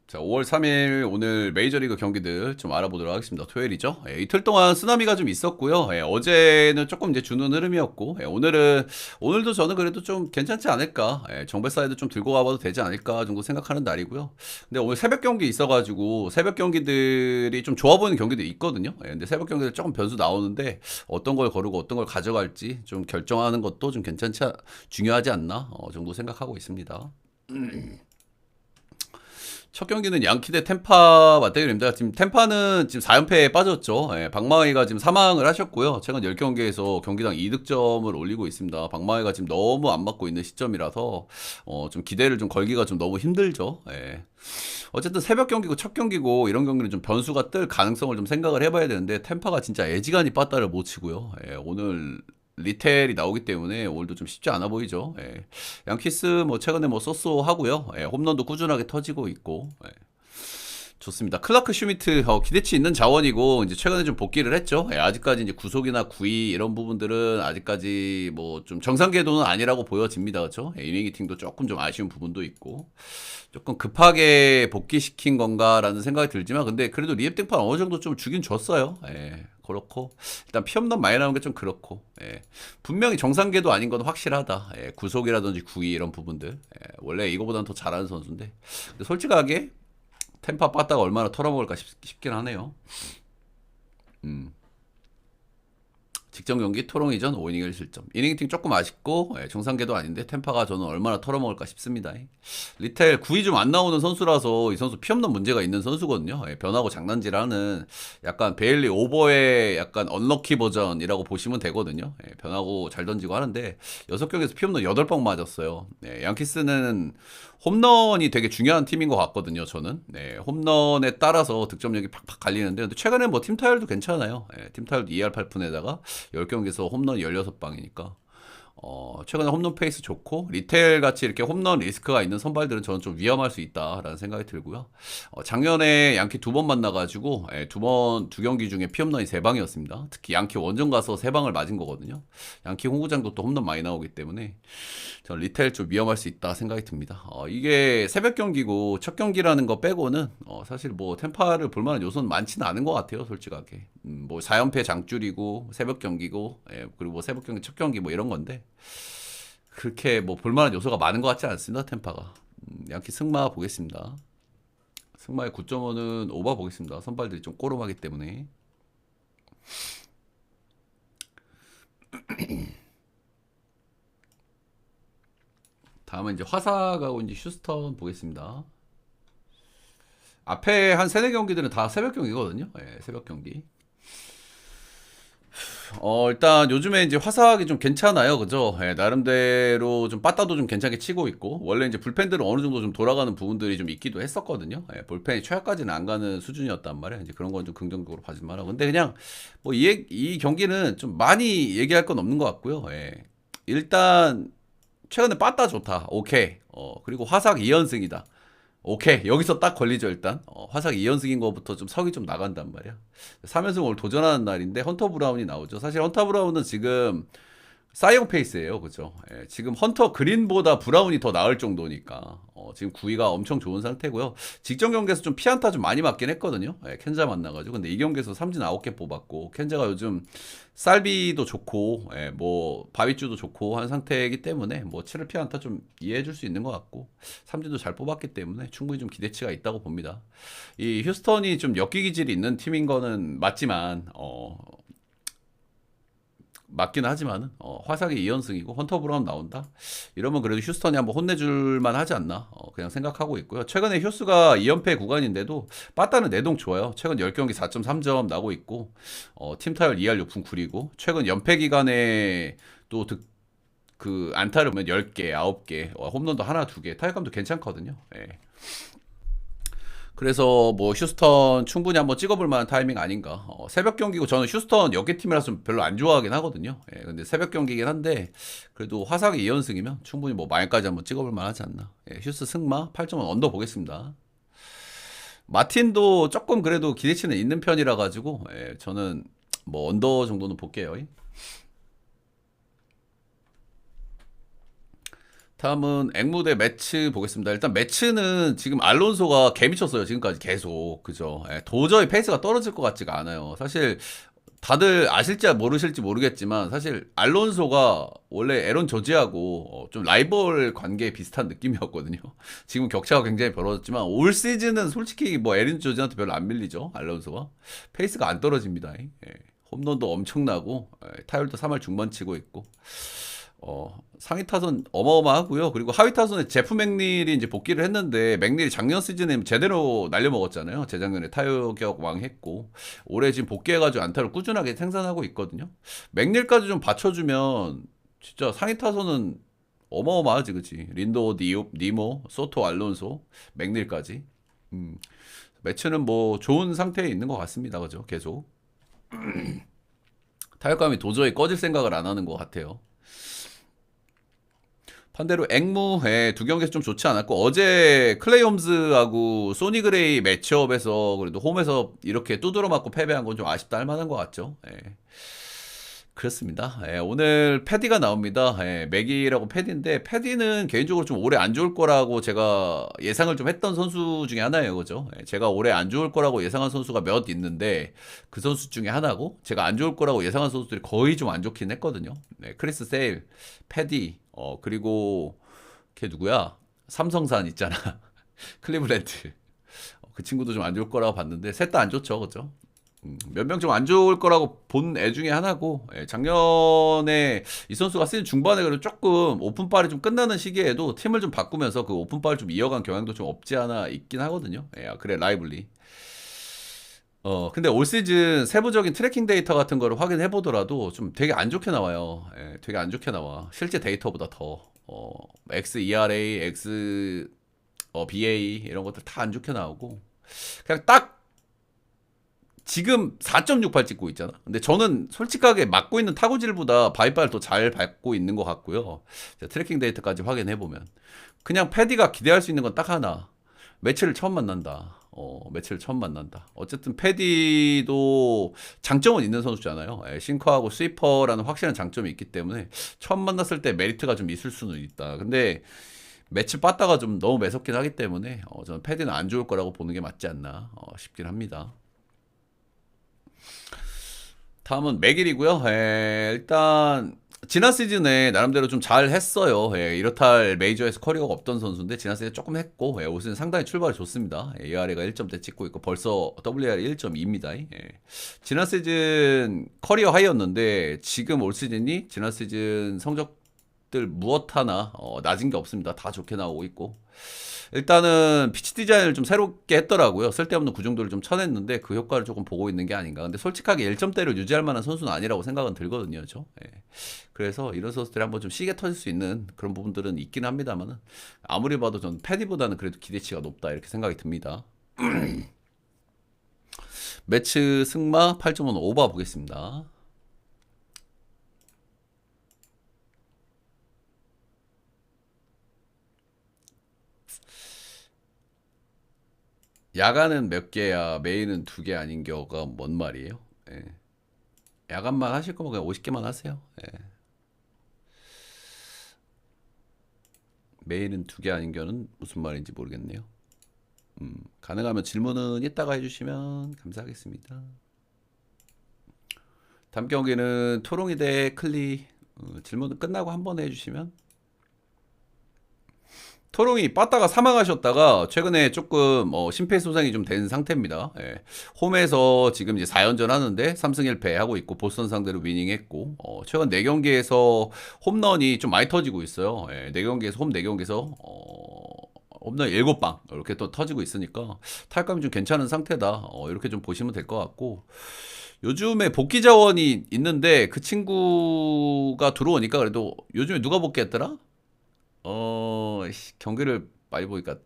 자, 5월 3일 오늘 메이저리그 경기들 좀 알아보도록 하겠습니다. 토요일이죠. 이틀 동안 쓰나미가 좀 있었고요. 어제는 조금 이제 주는 흐름이었고, 오늘도 저는 그래도 좀 괜찮지 않을까. 정배 사이드 좀 들고 가봐도 되지 않을까 정도 생각하는 날이고요. 근데 오늘 새벽 경기 있어가지고 새벽 경기들이 좀 좋아 보이는 경기도 있거든요. 근데 새벽 경기들 조금 변수 나오는데 어떤 걸 거르고 어떤 걸 가져갈지 좀 결정하는 것도 좀 중요하지 않나 정도 생각하고 있습니다. 첫 경기는 양키 대 템파 맞대결입니다. 지금 템파는 지금 4연패에 빠졌죠. 박마이가 지금 사망을 하셨고요. 최근 10경기에서 경기당 2득점을 올리고 있습니다. 박마이가 지금 너무 안 맞고 있는 시점이라서 좀 기대를 좀 걸기가 좀 너무 힘들죠. 어쨌든 새벽 경기고 첫 경기고 이런 경기는 좀 변수가 뜰 가능성을 좀 생각을 해봐야 되는데 템파가 진짜 애지간히 빠따를 못 치고요. 오늘 리텔이 나오기 때문에 오늘도 좀 쉽지 않아 보이죠. 양키스 뭐 최근에 뭐 쏘쏘하고요. 홈런도 꾸준하게 터지고 있고. 좋습니다. 클라크 슈미트 기대치 있는 자원이고 이제 최근에 좀 복귀를 했죠. 아직까지 이제 구속이나 구위 이런 부분들은 아직까지 뭐 좀 정상 궤도는 아니라고 보여집니다. 그렇죠? 이닝 히팅도 조금 좀 아쉬운 부분도 있고 조금 급하게 복귀시킨 건가라는 생각이 들지만 근데 그래도 리앱 등판 어느 정도 좀 주긴 줬어요. 그렇고 일단 피홈런 많이 나오는 게 좀 그렇고 분명히 정상궤도 아닌 건 확실하다. 구속이라든지 구위 이런 부분들 원래 이거보다는 더 잘하는 선수인데 근데 솔직하게 템파 빠따가 얼마나 털어먹을까 싶긴 하네요. 직전 경기 토롱 이전 5이닝 1실점. 이닝팅 조금 아쉽고 정상궤도 아닌데 템파가 저는 얼마나 털어먹을까 싶습니다. 리텔 구위 좀 안 나오는 선수라서 이 선수 피 없는 문제가 있는 선수거든요. 변하고 장난질하는 약간 베일리 오버의 약간 언럭키 버전이라고 보시면 되거든요. 변하고 잘 던지고 하는데 6경기에서 피 없는 8방 맞았어요. 양키스는 홈런이 되게 중요한 팀인 것 같거든요, 저는. 홈런에 따라서 득점력이 팍팍 갈리는데, 근데 최근에 뭐 팀 타율도 괜찮아요. 팀 타율도 2할 8푼에다가 10경기에서 홈런 16방이니까. 최근에 홈런 페이스 좋고 리텔 같이 이렇게 홈런 리스크가 있는 선발들은 저는 좀 위험할 수 있다라는 생각이 들고요. 작년에 양키 2번 만나가지고 두 경기 중에 피홈런이 3방이었습니다. 특히 양키 원정 가서 3방을 맞은 거거든요. 양키 홍구장도 또 홈런 많이 나오기 때문에 저는 리텔 좀 위험할 수 있다 생각이 듭니다. 이게 새벽 경기고 첫 경기라는 거 빼고는 사실 뭐 템파를 볼만한 요소는 많지는 않은 것 같아요, 솔직하게. 뭐 4연패 장줄이고 새벽 경기고 그리고 뭐 새벽 경기 첫 경기 뭐 이런 건데 그렇게 뭐 볼만한 요소가 많은 것 같지 않습니다, 템파가. 양키 승마 보겠습니다. 승마의 9.5는 오버 보겠습니다. 선발들이 좀 꼬름하기 때문에. 다음은 이제 화사가고 이제 휴스턴 보겠습니다. 앞에 한 세네 경기들은 다 새벽 경기거든요. 새벽 경기. 일단 요즘에 이제 화사하게 좀 괜찮아요. 그죠? 나름대로 좀 빠따도 좀 괜찮게 치고 있고, 원래 이제 불펜들은 어느 정도 좀 돌아가는 부분들이 좀 있기도 했었거든요. 불펜이 최하까지는 안 가는 수준이었단 말이에요. 이제 그런 건 좀 긍정적으로 봐줄 만하고. 근데 그냥 뭐 이 경기는 좀 많이 얘기할 건 없는 것 같고요. 일단 최근에 빠따 좋다. 오케이. 그리고 화삭 2연승이다. 오케이. 여기서 딱 걸리죠, 일단. 화삭 2연승인 거부터 좀 석이 좀 나간단 말이야. 3연승 오늘 도전하는 날인데 헌터 브라운이 나오죠. 사실 헌터 브라운은 지금 사이언 페이스예요. 그죠? 지금 헌터 그린보다 브라운이 더 나을 정도니까 지금 구위가 엄청 좋은 상태고요. 직전 경기에서 좀 피안타 좀 많이 맞긴 했거든요. 켄자 만나가지고. 근데 이 경기에서 삼진 9개 뽑았고 켄자가 요즘 쌀비도 좋고 뭐 바위주도 좋고 한 상태이기 때문에 뭐 7을 피안타 좀 이해해줄 수 있는 것 같고 삼진도 잘 뽑았기 때문에 충분히 좀 기대치가 있다고 봅니다. 이 휴스턴이 좀 엮기 기질이 있는 팀인 거는 맞지만 맞기는 하지만은 화삭이 2연승이고 헌터 브라운 나온다. 이러면 그래도 휴스턴이 한번 혼내줄만 하지 않나 그냥 생각하고 있고요. 최근에 휴스가 2연패 구간인데도 빠따는 내동 좋아요. 최근 10경기 4.3점 나고 있고 팀 타율 2할 6푼 9리고 최근 연패 기간에 또 그 안타를 보면 10개, 9개, 홈런도 하나, 2개, 타격감도 괜찮거든요. 그래서 뭐 휴스턴 충분히 한번 찍어볼 만한 타이밍 아닌가. 새벽 경기고 저는 휴스턴 역계팀이라서 별로 안 좋아하긴 하거든요. 근데 새벽 경기긴 한데 그래도 화삭이 2연승이면 충분히 뭐 마일까지 한번 찍어볼 만하지 않나. 휴스 승마 8.1 언더 보겠습니다. 마틴도 조금 그래도 기대치는 있는 편이라 가지고 저는 뭐 언더 정도는 볼게요. 다음은 앵무대 매치 보겠습니다. 일단 매치는 지금 알론소가 개미쳤어요. 지금까지 계속. 그죠? 예, 도저히 페이스가 떨어질 것 같지가 않아요. 사실 다들 아실지 모르실지 모르겠지만 사실 알론소가 원래 에런 저지하고 좀 라이벌 관계 비슷한 느낌이었거든요. 지금 격차가 굉장히 벌어졌지만 올 시즌은 솔직히 뭐 에런 저지한테 별로 안 밀리죠. 알론소가. 페이스가 안 떨어집니다. 예. 홈런도 엄청나고 타율도 3할 중반 치고 있고 상위 타선 어마어마하고요. 그리고 하위 타선에 제프 맥닐이 이제 복귀를 했는데 맥닐이 작년 시즌에 제대로 날려먹었잖아요. 재작년에 타격왕 했고 올해 지금 복귀해가지고 안타를 꾸준하게 생산하고 있거든요. 맥닐까지 좀 받쳐주면 진짜 상위 타선은 어마어마하지, 그치? 린도, 니모, 소토, 알론소, 맥닐까지. 매치는 뭐 좋은 상태에 있는 것 같습니다, 그죠? 계속 타격감이 도저히 꺼질 생각을 안 하는 것 같아요. 반대로 앵무의 두 경기에서 좀 좋지 않았고 어제 클레이 홈즈하고 소니 그레이 매치업에서 그래도 홈에서 이렇게 두드러 맞고 패배한 건 좀 아쉽다 할 만한 것 같죠. 예. 그렇습니다. 예, 오늘 패디가 나옵니다. 예, 맥이라고 패디인데 패디는 개인적으로 좀 올해 안 좋을 거라고 제가 예상을 좀 했던 선수 중에 하나예요. 그죠? 예, 제가 올해 안 좋을 거라고 예상한 선수가 몇 있는데 그 선수 중에 하나고 제가 안 좋을 거라고 예상한 선수들이 거의 좀 안 좋긴 했거든요. 네, 크리스 세일, 패디, 그리고 걔 누구야? 삼성산 있잖아. 클리블랜드. 그 친구도 좀 안 좋을 거라고 봤는데 셋 다 안 좋죠. 그죠? 몇 명 좀 안 좋을 거라고 본 애 중에 하나고 작년에 이 선수가 시즌 중반에 그래도 조금 오픈빨이 좀 끝나는 시기에도 팀을 좀 바꾸면서 그 오픈빨을 좀 이어간 경향도 좀 없지 않아 있긴 하거든요. 그래 라이블리. 근데 올 시즌 세부적인 트래킹 데이터 같은 거를 확인해 보더라도 좀 되게 안 좋게 나와요. 되게 안 좋게 나와. 실제 데이터보다 더. XERA, BA 이런 것들 다 안 좋게 나오고 그냥 딱 지금 4.68 찍고 있잖아. 근데 저는 솔직하게 맞고 있는 타구질보다 바이빨 더 잘 밟고 있는 것 같고요. 트래킹 데이터까지 확인해 보면 그냥 패디가 기대할 수 있는 건 딱 하나. 매치를 처음 만난다. 매치를 처음 만난다. 어쨌든 패디도 장점은 있는 선수잖아요. 싱커하고 스위퍼라는 확실한 장점이 있기 때문에 처음 만났을 때 메리트가 좀 있을 수는 있다. 근데 매치 빠따가 좀 너무 매섭긴 하기 때문에 저는 패디는 안 좋을 거라고 보는 게 맞지 않나 싶긴 합니다. 다음은 맥일이고요. 일단 지난 시즌에 나름대로 좀 잘 했어요. 이렇다 할 메이저에서 커리어가 없던 선수인데 지난 시즌에 조금 했고 올 시즌 상당히 출발이 좋습니다. ERA가 1점대 찍고 있고 벌써 WR이 1.2입니다. 지난 시즌 커리어 하이였는데 지금 올 시즌이 지난 시즌 성적들 무엇 하나 낮은 게 없습니다. 다 좋게 나오고 있고 일단은 피치 디자인을 좀 새롭게 했더라고요. 쓸데없는 구종들을 좀 쳐냈는데 그 효과를 조금 보고 있는 게 아닌가. 근데 솔직하게 1점대를 유지할 만한 선수는 아니라고 생각은 들거든요. 그래서 이런 선수들이 한번 좀 시계 터질 수 있는 그런 부분들은 있긴 합니다만은 아무리 봐도 전 패디보다는 그래도 기대치가 높다 이렇게 생각이 듭니다. 매치 승마 8.5 오버 보겠습니다. 야간은 몇 개야, 메인은 2개 아닌 겨가 뭔 말이에요? 야간만 하실 거면 그냥 50개만 하세요. 메인은 2개 아닌 겨는 무슨 말인지 모르겠네요. 가능하면 질문은 이따가 해주시면 감사하겠습니다. 다음 경기는 토롱이 대 클리. 질문은 끝나고 한 번 해주시면. 토롱이 빠따가 사망하셨다가 최근에 조금 심폐소생이 좀 된 상태입니다. 홈에서 지금 이제 4연전 하는데 3승 1패 하고 있고 보스턴 상대로 위닝했고 최근 4경기에서 홈런이 좀 많이 터지고 있어요. 4경기에서 홈 4경기에서 홈런 7방 이렇게 또 터지고 있으니까 타격감이 좀 괜찮은 상태다. 이렇게 좀 보시면 될 것 같고 요즘에 복귀 자원이 있는데 그 친구가 들어오니까 그래도 요즘에 누가 복귀했더라? 경기를 많이 보니까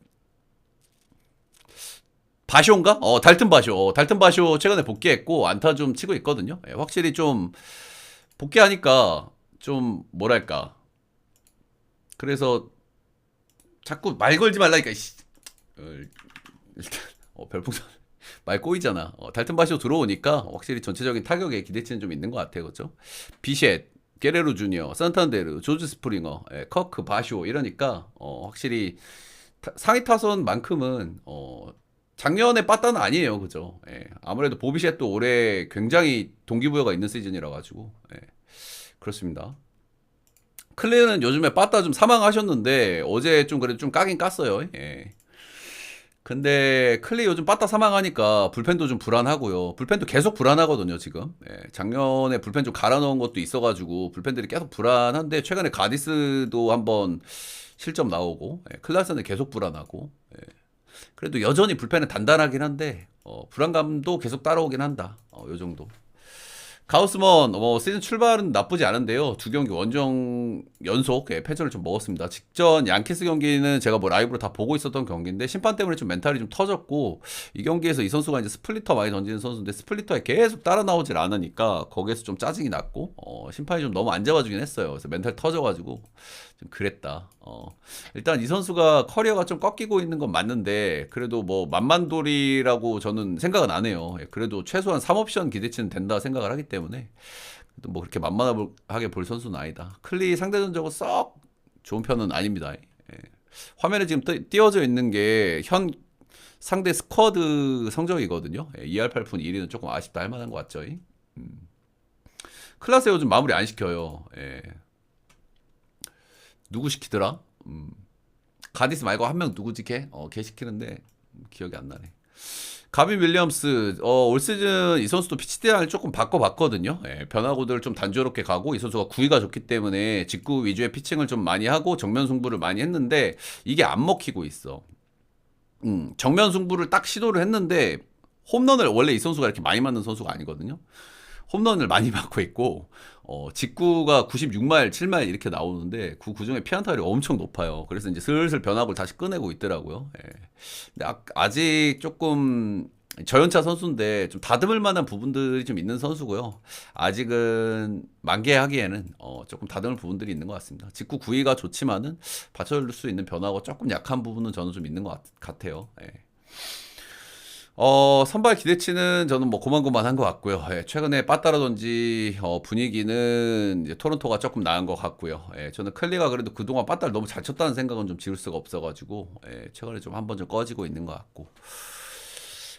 바쇼인가? 달튼 바쇼. 달튼 바쇼 최근에 복귀했고 안타 좀 치고 있거든요. 확실히 좀 복귀하니까 좀 뭐랄까. 그래서 자꾸 말 걸지 말라니까. 일단 별풍선 말 꼬이잖아. 달튼 바쇼 들어오니까 확실히 전체적인 타격에 기대치는 좀 있는 것 같아요. 그렇죠? 비셋 게레로 주니어, 산탄데르, 조지 스프링어, 커크, 바쇼 이러니까 확실히 상위 타선만큼은 작년에 빠따는 아니에요, 그죠? 아무래도 보비셋도 올해 굉장히 동기부여가 있는 시즌이라 가지고 그렇습니다. 클레는 요즘에 빠따 좀 사망하셨는데 어제 좀 그래도 좀 까긴 깠어요. 근데 클리 요즘 빠따 사망하니까 불펜도 좀 불안하고요. 불펜도 계속 불안하거든요, 지금. 작년에 불펜 좀 갈아 넣은 것도 있어가지고 불펜들이 계속 불안한데 최근에 가디스도 한번 실점 나오고 클라스는 계속 불안하고 그래도 여전히 불펜은 단단하긴 한데 불안감도 계속 따라오긴 한다. 요 정도. 가우스먼 시즌 출발은 나쁘지 않은데요. 두 경기 원정 연속 패전을 좀 먹었습니다. 직전 양키스 경기는 제가 뭐 라이브로 다 보고 있었던 경기인데 심판 때문에 좀 멘탈이 좀 터졌고 이 경기에서 이 선수가 이제 스플리터 많이 던지는 선수인데 스플리터에 계속 따라 나오질 않으니까 거기에서 좀 짜증이 났고 심판이 좀 너무 안 잡아주긴 했어요. 그래서 멘탈 터져가지고 좀 그랬다. 일단 이 선수가 커리어가 좀 꺾이고 있는 건 맞는데 그래도 뭐 만만돌이라고 저는 생각은 안 해요. 그래도 최소한 3옵션 기대치는 된다 생각을 하기 때문에 뭐 그렇게 만만하게 볼 선수는 아니다. 클리 상대전적으로 썩 좋은 편은 아닙니다. 화면에 지금 띄워져 있는 게 현 상대 스쿼드 성적이거든요. 2할 8푼 1위는 조금 아쉽다 할 만한 것 같죠. 클라스 요즘 마무리 안 시켜요. 누구 시키더라? 가디스 말고 한 명 누구지 걔? 걔 시키는데 기억이 안 나네. 가빈 윌리엄스 올 시즌 이 선수도 피치 대항을 조금 바꿔봤거든요. 변화구들 좀 단조롭게 가고 이 선수가 구위가 좋기 때문에 직구 위주의 피칭을 좀 많이 하고 정면 승부를 많이 했는데 이게 안 먹히고 있어. 정면 승부를 딱 시도를 했는데 홈런을 원래 이 선수가 이렇게 많이 맞는 선수가 아니거든요. 홈런을 많이 맞고 있고 직구가 96마일, 7마일 이렇게 나오는데 그 구중에 피안타율이 엄청 높아요. 그래서 이제 슬슬 변화구를 다시 꺼내고 있더라고요. 근데 아직 조금 저연차 선수인데 좀 다듬을 만한 부분들이 좀 있는 선수고요. 아직은 만개하기에는 조금 다듬을 부분들이 있는 것 같습니다. 직구 구위가 좋지만은 받쳐줄 수 있는 변화가 조금 약한 부분은 저는 좀 있는 것 같아요. 선발 기대치는 저는 뭐 고만고만한 것 같고요. 최근에 빠따라든지 분위기는 이제 토론토가 조금 나은 것 같고요. 저는 클리가 그래도 그동안 빠따를 너무 잘 쳤다는 생각은 좀 지울 수가 없어가지고 최근에 좀 한번 좀 꺼지고 있는 것 같고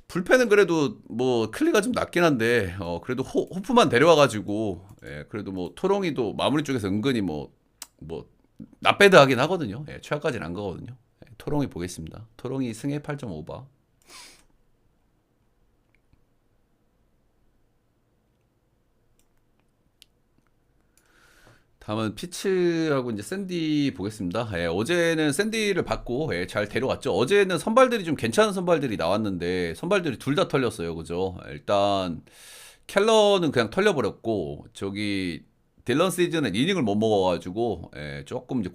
불펜은 그래도 뭐 클리가 좀 낫긴 한데 그래도 호프만 데려와가지고 그래도 뭐 토롱이도 마무리 쪽에서 은근히 뭐 나배드 하긴 하거든요. 최하까지는 안 가거든요. 토롱이 보겠습니다. 토롱이 승에 8.5바. 다음은 피츠하고 이제 샌디 보겠습니다. 어제는 샌디를 받고 잘 데려갔죠. 어제는 선발들이 좀 괜찮은 선발들이 나왔는데 선발들이 둘 다 털렸어요. 그죠? 일단 켈러는 그냥 털려버렸고 저기 딜런 시즌은 이닝을 못 먹어가지고 조금 이제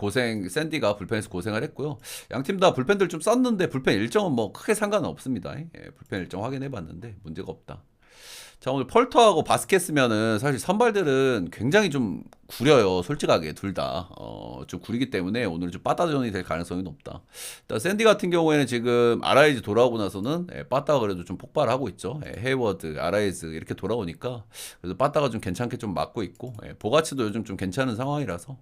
샌디가 불펜에서 고생을 했고요. 양 팀 다 불펜들 좀 썼는데 불펜 일정은 뭐 크게 상관은 없습니다. 불펜 일정 확인해봤는데 문제가 없다. 자, 오늘 펄터하고 바스켓스면은 사실 선발들은 굉장히 좀 구려요. 솔직하게 둘 다. 좀 구리기 때문에 오늘 좀 빠따전이 될 가능성이 높다. 일단 샌디 같은 경우에는 지금 아라이즈 돌아오고 나서는 빠따가 그래도 좀 폭발하고 있죠. 헤이워드, 아라이즈 이렇게 돌아오니까 그래도 빠따가 좀 괜찮게 좀 맞고 있고 보가치도 요즘 좀 괜찮은 상황이라서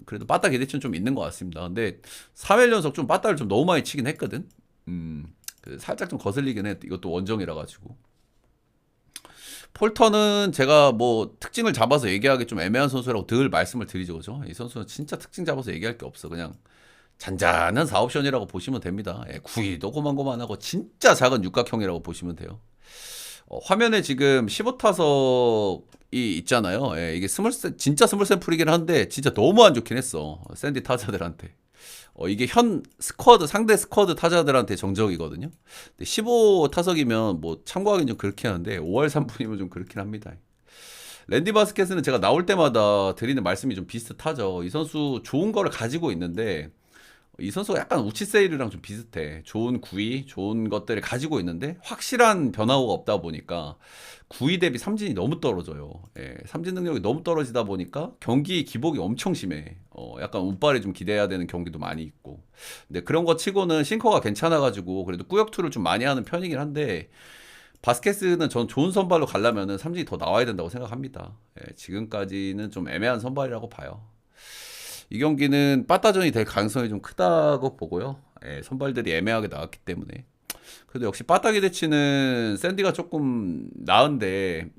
그래도 빠따 기대치는 좀 있는 것 같습니다. 근데 3일 연속 좀 빠따를 좀 너무 많이 치긴 했거든. 살짝 좀 거슬리긴 해. 이것도 원정이라 가지고. 폴터는 제가 뭐 특징을 잡아서 얘기하기 좀 애매한 선수라고 늘 말씀을 드리죠. 그죠? 이 선수는 진짜 특징 잡아서 얘기할 게 없어. 그냥 잔잔한 4옵션이라고 보시면 됩니다. 구위도 고만고만하고 진짜 작은 육각형이라고 보시면 돼요. 화면에 지금 15타석이 있잖아요. 이게 진짜 스몰 샘플이긴 한데 진짜 너무 안 좋긴 했어. 샌디 타자들한테. 이게 상대 스쿼드 타자들한테 정적이거든요. 근데 15타석이면 뭐 참고하기는 좀 그렇긴 한데 5할 3푼이면 좀 그렇긴 합니다. 랜디 바스켓은 제가 나올 때마다 드리는 말씀이 좀 비슷하죠. 이 선수 좋은 거를 가지고 있는데 이 선수가 약간 우치세이르랑 좀 비슷해. 좋은 구위, 좋은 것들을 가지고 있는데 확실한 변화가 없다 보니까 구위 대비 삼진이 너무 떨어져요. 삼진 능력이 너무 떨어지다 보니까 경기 기복이 엄청 심해. 약간 운빨에 좀 기대해야 되는 경기도 많이 있고. 근데 그런 거 치고는 싱커가 괜찮아가지고 그래도 꾸역투를 좀 많이 하는 편이긴 한데 바스케스는 전 좋은 선발로 가려면은 삼진이 더 나와야 된다고 생각합니다. 예, 지금까지는 좀 애매한 선발이라고 봐요. 이 경기는 빠따전이 될 가능성이 좀 크다고 보고요. 예, 선발들이 애매하게 나왔기 때문에. 그래도 역시 빠따기 대치는 샌디가 조금 나은데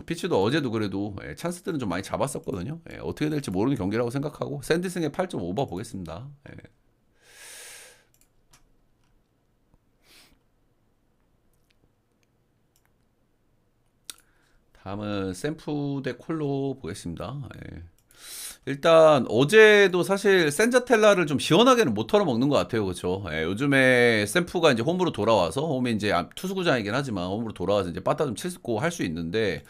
피츠도 어제도 그래도 예, 찬스들은 좀 많이 잡았었거든요. 예, 어떻게 될지 모르는 경기라고 생각하고 샌디 승에 8.5바 보겠습니다. 예. 다음은 샘프 대 콜로 보겠습니다. 예. 일단 어제도 사실 센자텔라를 좀 시원하게는 못 털어먹는 것 같아요. 그렇죠? 예, 요즘에 샘프가 이제 홈으로 돌아와서 홈이 이제 투수구장이긴 하지만 홈으로 돌아와서 이제 빠따 좀 치고 할 수 있는데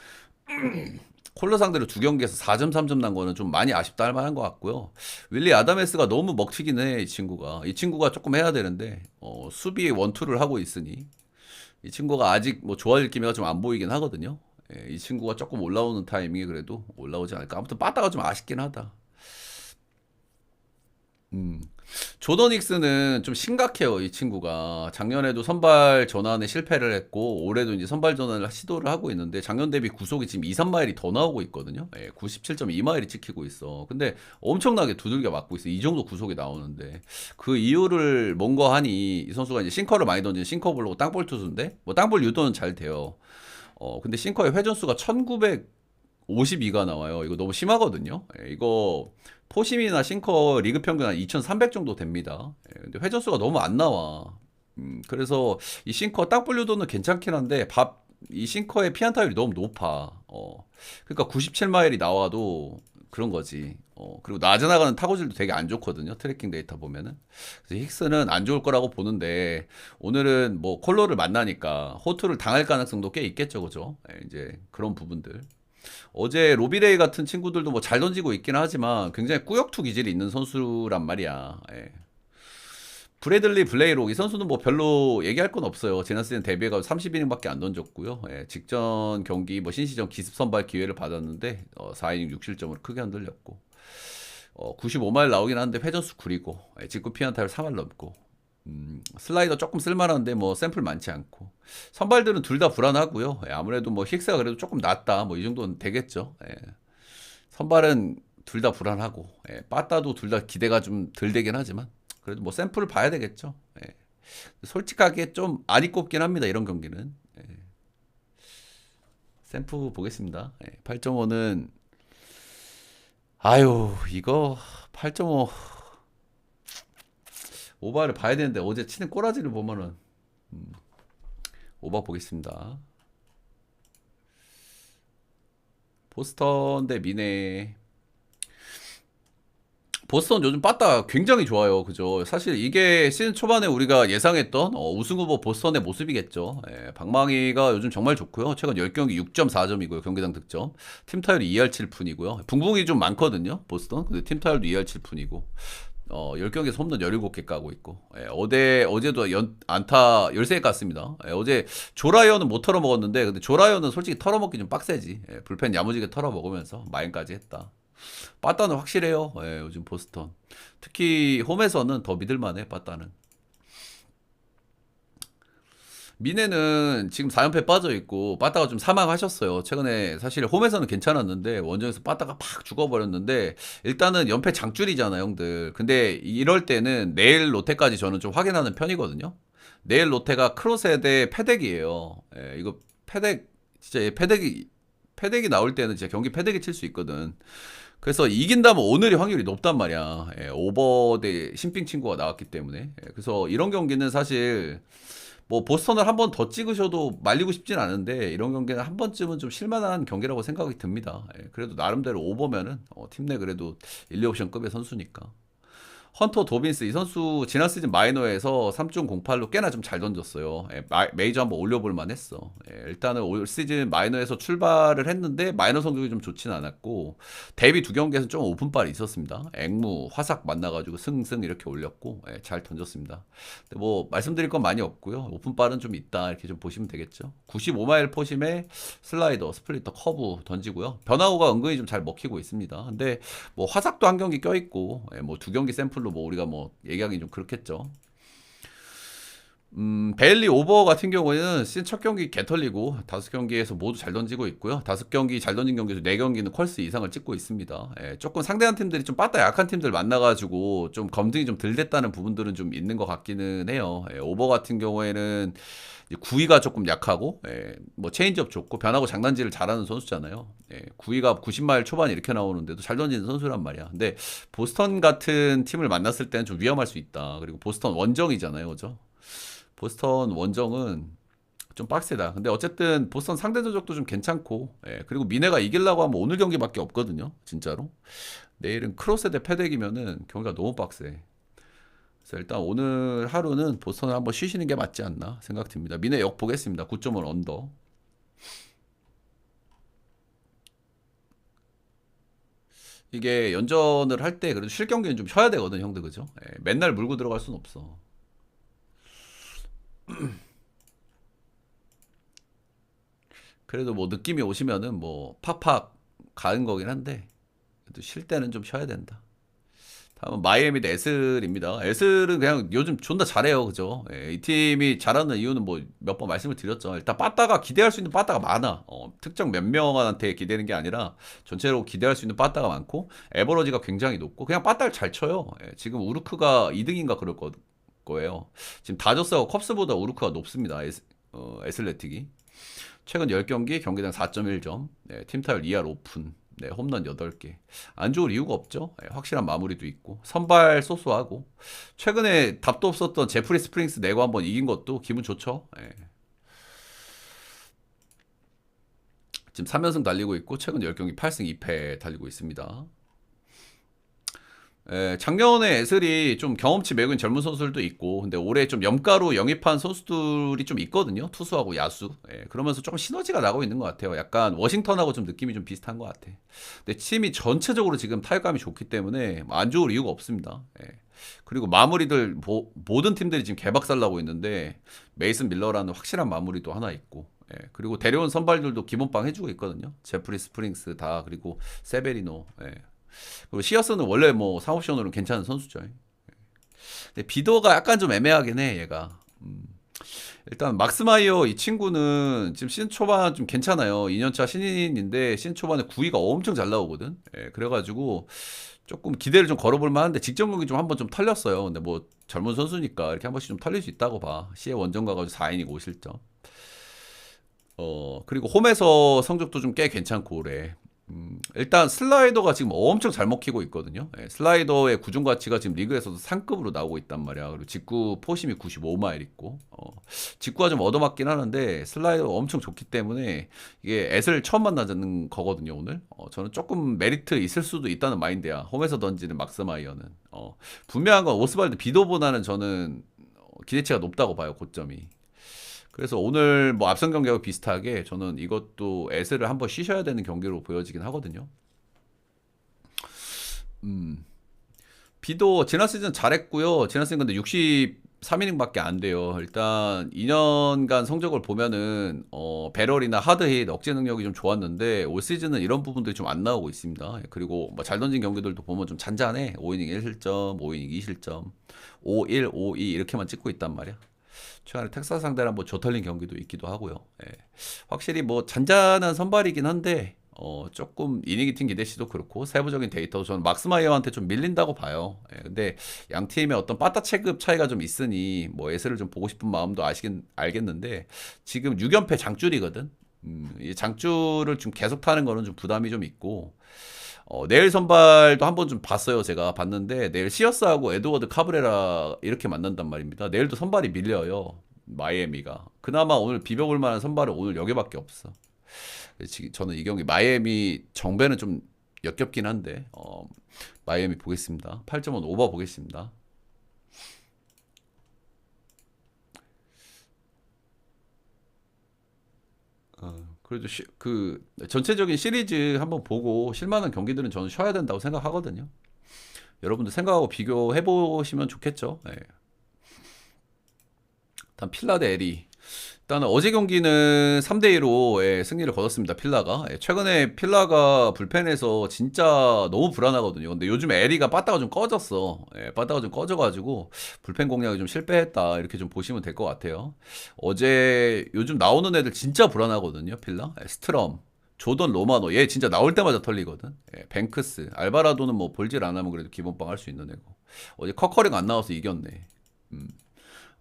콜로 상대로 두 경기에서 4점 3점 난 거는 좀 많이 아쉽다 할 만한 것 같고요. 윌리 아다메스가 너무 먹튀긴 해, 이 친구가. 이 친구가 조금 해야 되는데 수비 원투를 하고 있으니 이 친구가 아직 뭐 좋아질 기미가 좀 안 보이긴 하거든요. 예, 이 친구가 조금 올라오는 타이밍에 그래도 올라오지 않을까. 아무튼 빠따가 좀 아쉽긴 하다. 음. 조던 닉스는 좀 심각해요, 이 친구가. 작년에도 선발 전환에 실패를 했고, 올해도 이제 선발 전환을 시도를 하고 있는데, 작년 대비 구속이 지금 2, 3마일이 더 나오고 있거든요. 예, 97.2마일이 찍히고 있어. 근데 엄청나게 두들겨 맞고 있어. 이 정도 구속이 나오는데. 그 이유를 뭔가 하니, 이 선수가 이제 싱커를 많이 던지는 싱커 블로고 땅볼 투수인데, 뭐 땅볼 유도는 잘 돼요. 근데 싱커의 회전수가 1952가 나와요. 이거 너무 심하거든요. 예, 이거 포심이나 싱커 리그 평균 한 2300 정도 됩니다. 예, 근데 회전수가 너무 안 나와. 그래서 이 싱커 땅볼류도는 괜찮긴 한데 이 싱커의 피안타율이 너무 높아. 그러니까 97마일이 나와도 그런 거지. 그리고 낮에 나가는 타구질도 되게 안 좋거든요. 트래킹 데이터 보면은. 그래서 힉스는 안 좋을 거라고 보는데 오늘은 뭐 콜로를 만나니까 호투를 당할 가능성도 꽤 있겠죠, 그죠? 예, 이제 그런 부분들. 어제 로비레이 같은 친구들도 뭐 잘 던지고 있긴 하지만 굉장히 꾸역투 기질이 있는 선수란 말이야. 예. 브래들리 블레이록 이 선수는 뭐 별로 얘기할 건 없어요. 지난 시즌 데뷔해가 30이닝밖에 안 던졌고요. 예, 직전 경기 뭐 신시전 기습 선발 기회를 받았는데 4이닝 6실점으로 크게 흔들렸고 95마일 나오긴 하는데 회전수 9이고 직구 피안타율 3할 넘고 슬라이더 조금 쓸만한데 뭐 샘플 많지 않고 선발들은 둘 다 불안하고요. 예, 아무래도 뭐 힉스가 그래도 조금 낫다 뭐 이 정도는 되겠죠. 예. 선발은 둘 다 불안하고 빠따도 둘 다 기대가 좀 덜 되긴 하지만 그래도 뭐 샘플을 봐야 되겠죠. 예. 솔직하게 좀 안이 꼽긴 합니다. 이런 경기는. 예. 샘플 보겠습니다. 8.5는 아유 이거 8.5 오버를 봐야 되는데 어제 치는 꼬라지를 보면은 오버 보겠습니다. 보스턴 대 미네. 보스턴 요즘 빠따 굉장히 좋아요. 그죠? 사실 이게 시즌 초반에 우리가 예상했던 우승 후보 보스턴의 모습이겠죠. 예, 방망이가 요즘 정말 좋고요. 최근 10경기 6.4점이고요. 경기당 득점. 팀 타율이 2할 7푼이고요. 붕붕이 좀 많거든요. 보스턴. 근데 팀 타율도 2할 7푼이고. 10경기에서 홈런 17개 까고 있고. 예, 어제도 안타 13개 깠습니다. 예, 어제 조라이어는 못 털어먹었는데, 근데 조라이어는 솔직히 털어먹기 좀 빡세지. 예, 불펜 야무지게 털어먹으면서 마인까지 했다. 빠따는 확실해요. 예, 요즘 보스턴. 특히 홈에서는 더 믿을만해, 빠따는. 미네는 지금 4연패 빠져 있고 빠따가 좀 사망하셨어요. 최근에 사실 홈에서는 괜찮았는데 원정에서 빠따가 팍 죽어버렸는데 일단은 연패 장줄이잖아, 형들. 근데 이럴 때는 내일 롯데까지 저는 좀 확인하는 편이거든요. 내일 롯데가 크로세 대 패덱이에요. 예, 이거 패덱 진짜 패덱이 나올 때는 진짜 경기 패덱이 칠 수 있거든. 그래서 이긴다면 오늘이 확률이 높단 말이야. 예, 오버 대 신빙 친구가 나왔기 때문에. 예, 그래서 이런 경기는 사실 뭐 보스턴을 한 번 더 찍으셔도 말리고 싶진 않은데 이런 경기는 한 번쯤은 좀 실만한 경기라고 생각이 듭니다. 예, 그래도 나름대로 오버면은 팀 내 그래도 1, 2옵션급의 선수니까. 헌터 도빈스 이 선수 지난 시즌 마이너에서 3.08로 꽤나 좀 잘 던졌어요. 예, 메이저 한번 올려볼 만했어. 예, 일단은 올 시즌 마이너에서 출발을 했는데 마이너 성적이 좀 좋진 않았고 데뷔 두 경기에서 좀 오픈발이 있었습니다. 앵무, 화삭 만나가지고 승승 이렇게 올렸고 잘 던졌습니다. 근데 뭐 말씀드릴 건 많이 없고요. 오픈발은 좀 있다 이렇게 좀 보시면 되겠죠. 95마일 포심에 슬라이더, 스플리터, 커브 던지고요. 변화구가 은근히 좀 잘 먹히고 있습니다. 근데 뭐 화삭도 한 경기 껴있고 뭐 두 경기 샘플로 뭐 우리가 뭐 얘기하기 좀 그렇겠죠. 베일리 오버 같은 경우에는 시즌 첫 경기 개 털리고 5경기에서 모두 잘 던지고 있고요. 5경기 잘 던진 경기에서 4경기는 퀄스 이상을 찍고 있습니다. 예, 조금 상대한 팀들이 좀 빠따 약한 팀들 만나가지고 좀 검증이 좀 덜 됐다는 부분들은 좀 있는 것 같기는 해요. 예, 오버 같은 경우에는 구위가 조금 약하고, 예, 뭐 체인지업 좋고 변하고 장단지를 잘하는 선수잖아요. 예, 구위가 90마일 초반 이렇게 나오는데도 잘 던지는 선수란 말이야. 근데 보스턴 같은 팀을 만났을 때는 좀 위험할 수 있다. 그리고 보스턴 원정이잖아요, 그죠? 보스턴 원정은 좀 빡세다. 근데 어쨌든 보스턴 상대 전적도 좀 괜찮고, 예, 그리고 미네가 이기려고 하면 오늘 경기밖에 없거든요, 진짜로. 내일은 크로스 대 패덱이면은 경기가 너무 빡세. 그래서 일단 오늘 하루는 보스턴을 한번 쉬시는 게 맞지 않나 생각됩니다. 미네 역 보겠습니다. 9.1 언더. 이게 연전을 할 때 그래도 실 경기는 좀 쉬어야 되거든, 형들, 그죠? 예, 맨날 물고 들어갈 순 없어. 그래도 뭐 느낌이 오시면은 뭐 팍팍 가는 거긴 한데 그래도 쉴 때는 좀 쉬어야 된다. 다음은 마이애미 대 에슬입니다. 에슬은 그냥 요즘 존나 잘해요, 그죠? 예, 이 팀이 잘하는 이유는 뭐 몇 번 말씀을 드렸죠. 일단 빠따가 기대할 수 있는 빠따가 많아. 특정 몇 명한테 기대는 게 아니라 전체로 기대할 수 있는 빠따가 많고 에버러지가 굉장히 높고 그냥 빠따를 잘 쳐요. 예, 지금 우르크가 2등인가 그럴 거예요. 지금 다저스하고 컵스보다 우르크가 높습니다. 에슬레틱이. 최근 10경기 경기당 4.1점, 네, 팀 타율 2할 오픈, 네, 홈런 8개. 안 좋을 이유가 없죠. 네, 확실한 마무리도 있고 선발 소소하고 최근에 답도 없었던 제프리 스프링스 내고 한번 이긴 것도 기분 좋죠. 네. 지금 3연승 달리고 있고 최근 10경기 8승 2패 달리고 있습니다. 예, 작년에 에슬이 좀 경험치 매근 젊은 선수들도 있고, 근데 올해 좀 염가로 영입한 선수들이 좀 있거든요. 투수하고 야수. 예, 그러면서 조금 시너지가 나고 있는 것 같아요. 약간 워싱턴하고 좀 느낌이 좀 비슷한 것 같아. 근데 팀이 전체적으로 지금 타격감이 좋기 때문에 뭐안 좋을 이유가 없습니다. 예. 그리고 마무리들 모든 팀들이 지금 개박살 나고 있는데 메이슨 밀러라는 확실한 마무리도 하나 있고. 예, 그리고 데려온 선발들도 기본빵 해주고 있거든요. 제프리 스프링스 다 그리고 세베리노. 예. 그리고 시어스는 원래 뭐 상옵션으로 괜찮은 선수죠. 근데 비도가 약간 좀 애매하긴 해, 얘가. 일단 막스마이어 이 친구는 지금 시즌 초반 좀 괜찮아요. 2년차 신인인데 시즌 초반에 구위가 엄청 잘 나오거든. 예, 그래가지고 조금 기대를 좀 걸어볼 만한데 직전 경기 좀 한번 좀 털렸어요. 근데 뭐 젊은 선수니까 이렇게 한 번씩 좀 털릴 수 있다고 봐. 시에 원정 가가지고 4이닝 5실점. 그리고 홈에서 성적도 좀 꽤 괜찮고 올해. 일단 슬라이더가 지금 엄청 잘 먹히고 있거든요. 예, 슬라이더의 구중 가치가 지금 리그에서도 상급으로 나오고 있단 말이야. 그리고 직구 포심이 95마일 있고, 직구가 좀 얻어맞긴 하는데 슬라이더가 엄청 좋기 때문에 이게 애를 처음 만나는 거거든요, 오늘. 저는 조금 메리트 있을 수도 있다는 마인드야. 홈에서 던지는 막스마이어는. 분명한 건 오스발드 비도보다는 저는 기대치가 높다고 봐요, 고점이. 그래서 오늘 뭐 앞선 경기하고 비슷하게 저는 이것도 에스를 한번 쉬셔야 되는 경기로 보여지긴 하거든요. 음. 비도 지난 시즌 잘했고요. 지난 시즌 근데 63이닝밖에 안 돼요. 일단 2년간 성적을 보면은 배럴이나 하드힛 억제 능력이 좀 좋았는데 올 시즌은 이런 부분들이 좀 안 나오고 있습니다. 그리고 뭐 잘 던진 경기들도 보면 좀 잔잔해. 5이닝 1실점, 5이닝 2실점, 5-1, 5-2 이렇게만 찍고 있단 말이야. 최근에 텍사스 상대로 한번 조털린 경기도 있기도 하고요. 예. 확실히 뭐 잔잔한 선발이긴 한데 조금 이니기팅 기대시도 그렇고 세부적인 데이터도 저는 막스마이어한테 좀 밀린다고 봐요. 예. 근데 양 팀의 어떤 빠따 체급 차이가 좀 있으니 뭐 에스를 좀 보고 싶은 마음도 알겠는데 지금 6연패 장줄이거든. 이 장줄을 좀 계속 타는 거는 좀 부담이 좀 있고 내일 선발도 한번 좀 봤어요. 제가 봤는데 내일 시어스하고 에드워드 카브레라 이렇게 만난단 말입니다. 내일도 선발이 밀려요. 마이애미가. 그나마 오늘 비벼볼 만한 선발은 오늘 여기밖에 없어. 저는 이 경기 마이애미 정배는 좀 역겹긴 한데 마이애미 보겠습니다. 8.5 오버 보겠습니다. 그래도 그 전체적인 시리즈 한번 보고 실만한 경기들은 저는 쉬어야 된다고 생각하거든요. 여러분들 생각하고 비교해 보시면 좋겠죠. 예. 일단 필라 대 에리. 일단은 어제 경기는 3대2로 승리를 거뒀습니다. 필라가. 최근에 필라가 불펜에서 진짜 너무 불안하거든요. 근데 요즘 에리가 빠따가 좀 꺼졌어. 빠따가 좀 꺼져가지고 불펜 공략이 좀 실패했다. 이렇게 좀 보시면 될 것 같아요. 어제 요즘 나오는 애들 진짜 불안하거든요. 필라. 스트럼. 조던 로마노. 얘 진짜 나올 때마다 털리거든. 뱅크스. 알바라도는 뭐 볼질 안 하면 그래도 기본빵 할 수 있는 애고. 어제 커커링 안 나와서 이겼네. 음.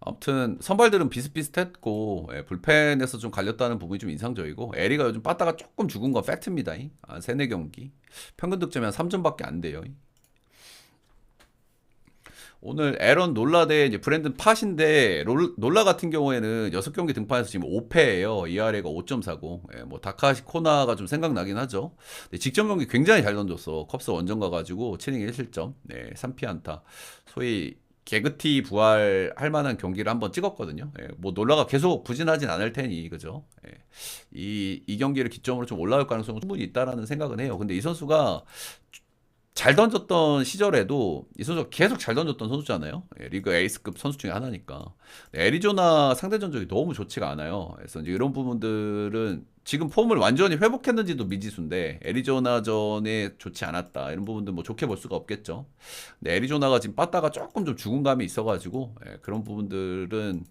아무튼 선발들은 비슷비슷했고 불펜에서 좀 갈렸다는 부분이 좀 인상적이고 에리가 요즘 빠따가 조금 죽은 건 팩트입니다. 한 3, 4경기 평균 득점이 한 3점밖에 안 돼요. 오늘 에런 놀라 대 이제 브랜든 팟인데 놀라 같은 경우에는 6경기 등판해서 지금 5패예요. ERA가 5.40. 뭐 다카시 코나가 좀 생각나긴 하죠. 근데 직전 경기 굉장히 잘 던졌어. 컵스 원정 가가지고 7이닝 1실점, 3피안타. 소위 개그티 부활할 만한 경기를 한번 찍었거든요. 뭐 놀라가 계속 부진하진 않을 테니 그죠? 이 경기를 기점으로 좀 올라올 가능성은 충분히 있다라는 생각은 해요. 근데 이 선수가 잘 던졌던 시절에도 이 선수가 계속 잘 던졌던 선수잖아요. 리그 에이스급 선수 중에 하나니까. 애리조나 상대 전적이 너무 좋지가 않아요. 그래서 이제 이런 부분들은 지금 폼을 완전히 회복했는지도 미지수인데 애리조나전에 좋지 않았다. 이런 부분들 뭐 좋게 볼 수가 없겠죠. 근데 애리조나가 지금 빠따가 조금 좀 죽은 감이 있어가지고 그런 부분들은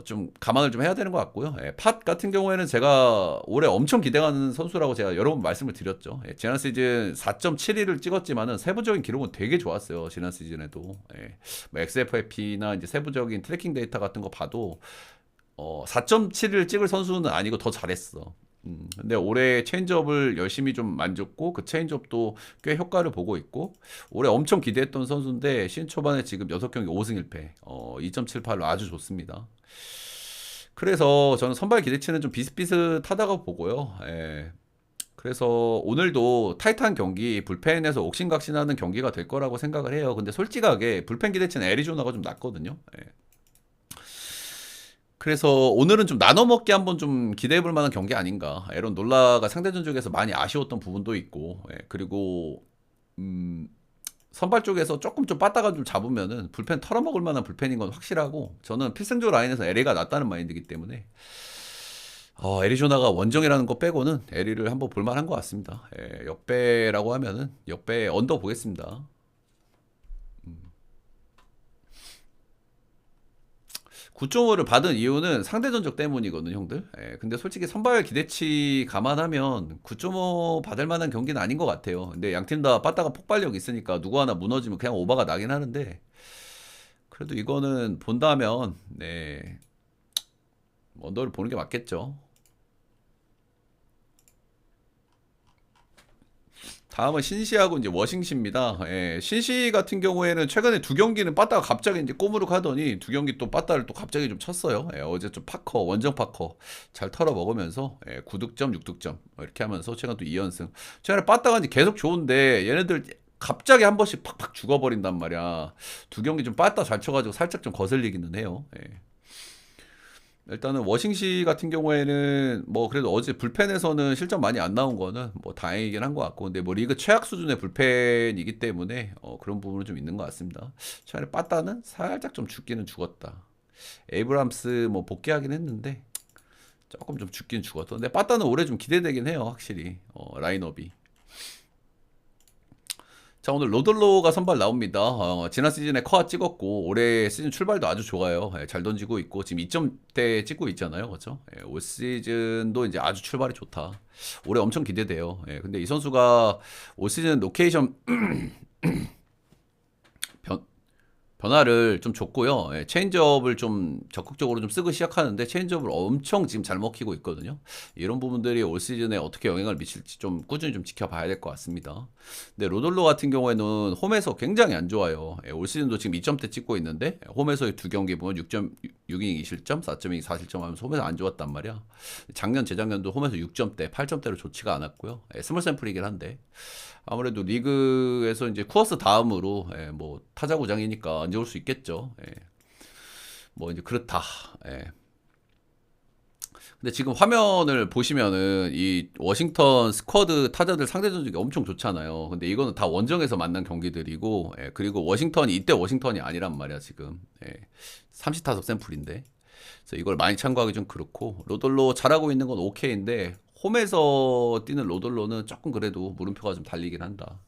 좀 감안을 좀 해야 되는 것 같고요. 팟 같은 경우에는 제가 올해 엄청 기대하는 선수라고 제가 여러 번 말씀을 드렸죠. 지난 시즌 4.71을 찍었지만은 세부적인 기록은 되게 좋았어요. 지난 시즌에도. 뭐 XFFP나 이제 세부적인 트래킹 데이터 같은 거 봐도 4.7을 찍을 선수는 아니고 더 잘했어. 근데 올해 체인지업을 열심히 좀 만졌고 그 체인지업도 꽤 효과를 보고 있고 올해 엄청 기대했던 선수인데 시즌 초반에 지금 6경기 5승 1패 2.78로 아주 좋습니다. 그래서 저는 선발 기대치는 좀 비슷비슷하다고 보고요. 그래서 오늘도 타이탄 경기 불펜에서 옥신각신하는 경기가 될 거라고 생각을 해요. 근데 솔직하게 불펜 기대치는 애리조나가 좀 낮거든요. 그래서 오늘은 좀 나눠 먹기 한번 좀 기대해 볼 만한 경기 아닌가. 에런 놀라가 상대 전적에서 많이 아쉬웠던 부분도 있고, 그리고 선발 쪽에서 조금 좀 빠따가 좀 잡으면은 불펜 털어먹을 만한 불펜인 건 확실하고, 저는 필승조 라인에서 에리가 낫다는 마인드이기 때문에 애리조나가 원정이라는 거 빼고는 에리를 한번 볼 만한 것 같습니다. 역배라고 하면은 역배 언더 보겠습니다. 9.5를 받은 이유는 상대 전적 때문이거든, 형들. 근데 솔직히 선발 기대치 감안하면 9.5 받을 만한 경기는 아닌 것 같아요. 근데 양팀 다 빠따가 폭발력 있으니까 누구 하나 무너지면 그냥 오바가 나긴 하는데, 그래도 이거는 본다면, 언더를 보는 게 맞겠죠. 다음은 신시하고 이제 워싱시입니다. 신시 같은 경우에는 최근에 2경기는 빠따가 갑자기 이제 꼬무룩 하더니 2경기 또 빠따를 또 갑자기 좀 쳤어요. 어제 좀 파커, 원정 파커 잘 털어 먹으면서 9득점, 6득점 이렇게 하면서 최근 또 2연승. 최근에 빠따가 이제 계속 좋은데 얘네들 갑자기 한 번씩 팍팍 죽어버린단 말이야. 2경기 좀 빠따 잘 쳐가지고 살짝 좀 거슬리기는 해요. 일단은 워싱시 같은 경우에는 뭐 그래도 어제 불펜에서는 실점 많이 안 나온 거는 뭐 다행이긴 한 것 같고 근데 뭐 리그 최악 수준의 불펜이기 때문에 그런 부분은 좀 있는 것 같습니다. 차라리 빠따는 살짝 좀 죽기는 죽었다. 에이브람스 뭐 복귀하긴 했는데 조금 좀 죽긴 죽었다. 근데 빠따는 올해 좀 기대되긴 해요 확실히 라인업이. 자 오늘 로들로가 선발 나옵니다. 지난 시즌에 커아 찍었고 올해 시즌 출발도 아주 좋아요. 잘 던지고 있고 지금 2점대 찍고 있잖아요, 그렇죠? 올 시즌도 이제 아주 출발이 좋다. 올해 엄청 기대돼요. 근데 이 선수가 올 시즌 로케이션 변, 변화를 좀 줬고요. 체인지업을 좀 적극적으로 좀 쓰고 시작하는데 체인지업을 엄청 지금 잘 먹히고 있거든요. 이런 부분들이 올 시즌에 어떻게 영향을 미칠지 좀 꾸준히 좀 지켜봐야 될 것 같습니다. 근데 로돌로 같은 경우에는 홈에서 굉장히 안 좋아요. 올 시즌도 지금 2점대 찍고 있는데 홈에서의 2경기 보면 6이닝 2실점, 4.2 4실점 하면서 홈에서 안 좋았단 말이야. 작년, 재작년도 홈에서 6점대, 8점대로 좋지가 않았고요. 스몰 샘플이긴 한데 아무래도 리그에서 이제 쿠어스 다음으로 뭐 타자구장이니까 안 좋을 수 있겠죠. 뭐 이제 그렇다. 근데 지금 화면을 보시면은 이 워싱턴 스쿼드 타자들 상대 전적이 엄청 좋잖아요. 근데 이거는 다 원정에서 만난 경기들이고, 그리고 워싱턴이 이때 워싱턴이 아니란 말이야 지금. 30타석 샘플인데 그래서 이걸 많이 참고하기 좀 그렇고 로돌로 잘하고 있는 건 오케이인데 홈에서 뛰는 로돌로는 조금 그래도 물음표가 좀 달리긴 한다.